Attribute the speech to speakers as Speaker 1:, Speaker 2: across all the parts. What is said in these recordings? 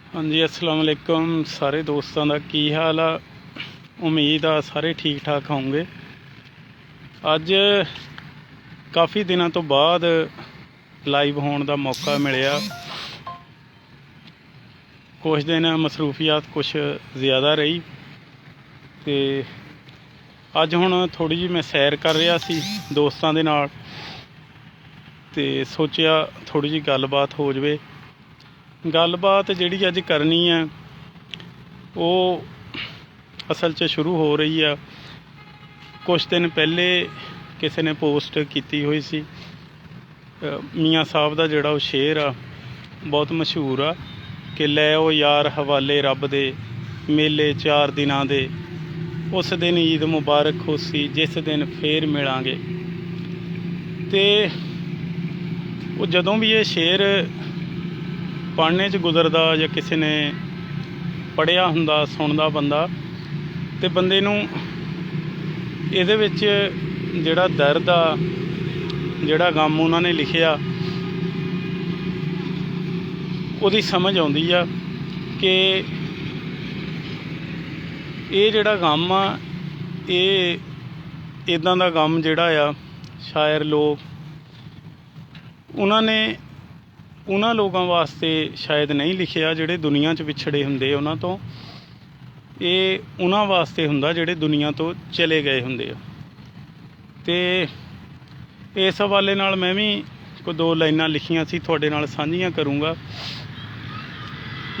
Speaker 1: हाँ जी, अस्सलाम वालेकुम सारे दोस्तों का की हाल आ। उम्मीद आ सारे ठीक ठाक होंगे। अज काफ़ी दिनों तो बाद लाइव होने का मौका मिलिया। कुछ दिन मसरूफियात कुछ ज़्यादा रही तो अज हुण थोड़ी जी मैं सैर कर रहा सी दोस्तों के नाल ते सोचिया थोड़ी जी गलबात हो जाए। गलबात जिहड़ी अज करनी है वो असल च शुरू हो रही है। कुछ दिन पहले किसी ने पोस्ट की हुई सी मियाँ साहब का जोड़ा वो शेर आ बहुत मशहूर आ कि लै यार हवाले रब दे मेले 4 दिनां दे उस दिन ईद मुबारक होसी जिस दिन फिर मिलांगे। तो वो जदों भी ये शेर पढ़ने च गुजरदा या किसी ने पढ़िया हुंदा सुनदा बंदा तो बंदे नूं इहदे विच जिहड़ा दर्द आ जिहड़ा गम उन्होंने लिखिया उहदी समझ आउंदी आ कि ये जिहड़ा गम आ ये इदां दा गम जिहड़ा आ शायर लोग उन्होंने उन्हां लोगों वास्ते शायद नहीं लिखिया जिहड़े दुनिया च विछड़े हुंदे उन्हां तो। ये उन्हां वास्ते हुंदा जिहड़े दुनिया तो चले गए हुंदे। ते इस हवाले नाल मैं भी कोई 2 लाइनां लिखियां सी तुहाडे नाल साझीआं करूँगा।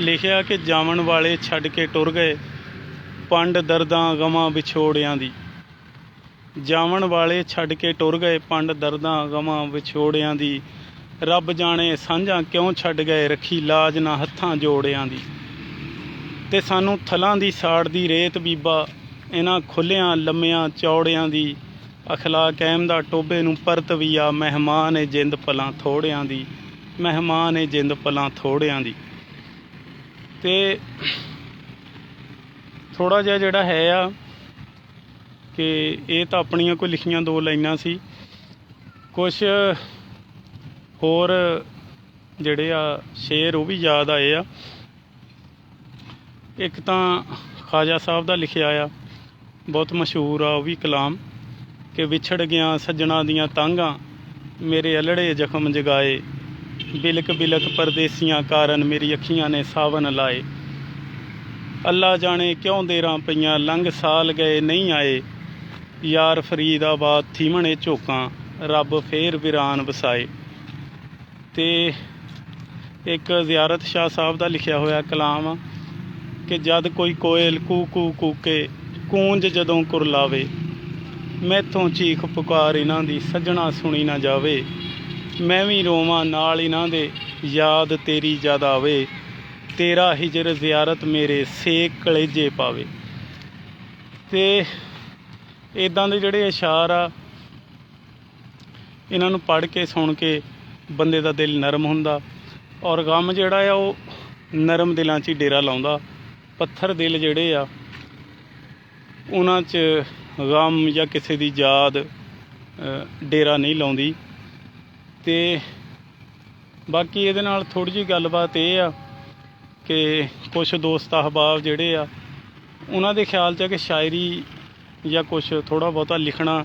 Speaker 1: लिखिया कि जावन वाले छड्ड के टुर गए पंड दर्दां गवां विछोड़ियां दी। जावन वाले छड्ड के टुर गए पंड दर्दां गवां विछोड़ियां दी। रब जाने साझां क्यों छड्ड गए रखी लाज ना हत्थां जोड़ियां दी। ते सानू थलां दी साड़दी रेत बीबा इन्हां खुल्लियां लम्मियां चौड़ियां दी। अखलाक अहमदा टोबे नूं परत भी आ मेहमान ए जिंद पलां थोड़ियां दी। मेहमान ए जिंद पलां थोड़ियां दी। ते थोड़ा जिहा जिहड़ा है आ कि ये तो अपनियां कोई लिखियां 2 लाइनां सी। कुछ होर जिहड़े आ शेर वो भी याद आए आ। एक तो ख्वाजा साहब का लिखिया आ बहुत मशहूर आ वो भी कलाम कि विछड़ गया सज्जना दियां तांगां मेरे अलड़े जख्म जगाए। बिलक बिलक परदेसियां कारण मेरी अखियां ने सावन लाए। अल्लाह जाने क्यों देरां पईयां लंघ साल गए नहीं आए। यार फरीदाबाद थीमणे झोकां रब फेर वीरान वसाए। तो एक ज़ियारत शाह साहब का लिखिया होया कलाम कि जद कोई कोयल कू कू कूके कूंज जदों कुरलावे। मैथों चीख पुकार इन्हां दी सज्जणा सुनी ना जावे। मैं भी रोवां नाल इन्हां दे याद तेरी जद आवे। तेरा हिजर ज़ियारत मेरे सेक कलेजे पावे। ते इदां दे जिहड़े अशार आ इन्हां नूं पढ़ के सुन के बंदे दा दिल नरम हुंदा और गम जिहड़ा आ वो नरम दिलां च ही डेरा लाउंदा। पत्थर दिल जिहड़े आ उन्हां च गम या किसी दी याद डेरा नहीं लाउंदी। ते बाकी इहदे नाल थोड़ी जी गलबात ये आ कि कुछ दोस्त अहबाब जिहड़े आ उन्हां दे ख्याल च कि शायरी या कुछ थोड़ा बहुता लिखना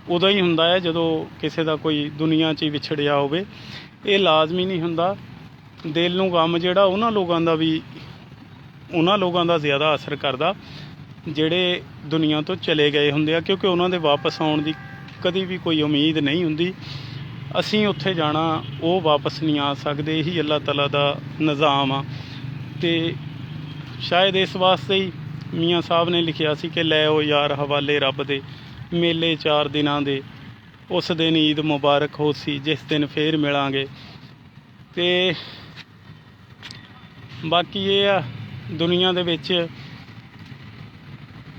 Speaker 1: उदों ही हुंदा है जदों किसी का कोई दुनिया च विछड़िया होवे। ये लाजमी नहीं हुंदा। दिल नूं गम जिहड़ा उन्हां लोगां दा भी उन्हां लोगां दा ज़्यादा असर करदा जिहड़े दुनिया तो चले गए हुंदे आ क्योंकि उन्हां दे वापस आउण दी कदी भी कोई उम्मीद नहीं हुंदी। असीं उत्थे जाना वो वापस नहीं आ सकदे। यही अल्लाह तआला दा निज़ाम आ। ते शायद इस वास्ते ही मियाँ साहब ने लिखिया सी कि लै ओ यार हवाले रब दे मेले 4 दिनां दे उस दिन ईद मुबारक होसी जिस दिन फिर मिलांगे। ते बाकी ये आ दुनिया दे विच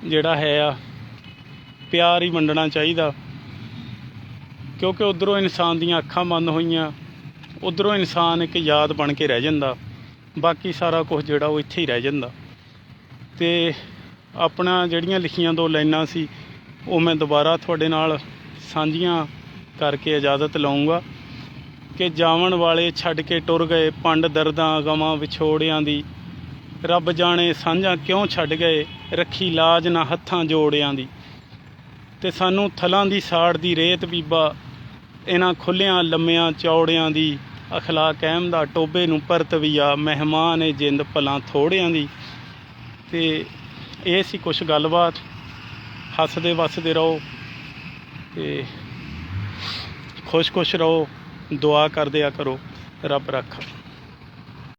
Speaker 1: जिहड़ा है आ प्यार ही वंडना चाहिदा क्योंकि उधरों इंसान दियां अखां बंद होईयां उधरों इंसान एक याद बन के रह जांदा। बाकी सारा कुछ जिहड़ा वो इत्थे ही रह जांदा। ते अपना जिहड़ियां लिखियां 2 लाइनां सी वो मैं दोबारा तुहाडे नाल साझियां करके इजाज़त लऊँगा कि जावन वाले छड्ड के टुर गए पंड दर्दां गवां विछोड़ियां दी। ਰੱਬ ਜਾਣੇ ਸਾਂਝਾਂ ਕਿਉਂ ਛੱਡ ਗਏ, ਰੱਖੀ ਲਾਜ ਨਾ ਹੱਥਾਂ ਜੋੜਿਆਂ ਦੀ। ਤੇ ਸਾਨੂੰ ਥਲਾਂ ਦੀ ਸਾੜ ਦੀ ਰੇਤ ਬੀਬਾ, ਇਹਨਾਂ ਖੁੱਲ੍ਹਿਆਂ ਲੰਮਿਆਂ ਚੌੜਿਆਂ ਦੀ। ਅਖਲਾਕ ਅਹਿਮ ਦਾ ਟੋਬੇ ਨੂੰ ਪਰਤਵੀਆ, ਮਹਿਮਾਨ ਏ ਜਿੰਦ ਭਲਾਂ ਥੋੜਿਆਂ ਦੀ। ਤੇ ਇਹ ਸੀ ਕੁਛ ਗੱਲਬਾਤ। ਹੱਸਦੇ ਵੱਸਦੇ ਰਹੋ ਤੇ ਖੁਸ਼ ਰਹੋ, ਦੁਆ ਕਰ ਦਿਆ ਕਰੋ। ਰੱਬ ਰੱਖਾ।